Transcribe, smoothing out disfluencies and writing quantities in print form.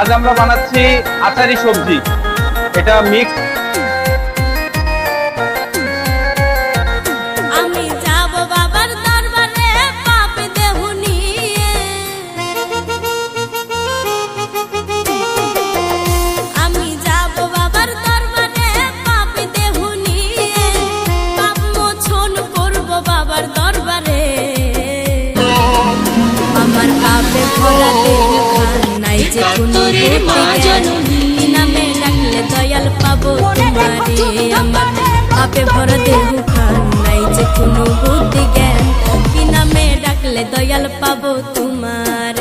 আজ আমরা বানাচ্ছি আচারি সবজি, এটা মিক্স। আমি যাব বাবার দরবারে পাপ দেহ নিয়ে, আমি যাব বাবার দরবারে পাপ দেহ নিয়ে, পাপ মোচন করব বাবার দরবারে। আমার পাপে ভরা দেহ নাই যে কোনো নামে ডাকলে দয়াল পাবো তোমারে। আমার পাপে ভরা দেহ নাই যে কোনো বুদ্ধি জ্ঞান, কি নামে ডাকলে দয়াল পাবো তোমার।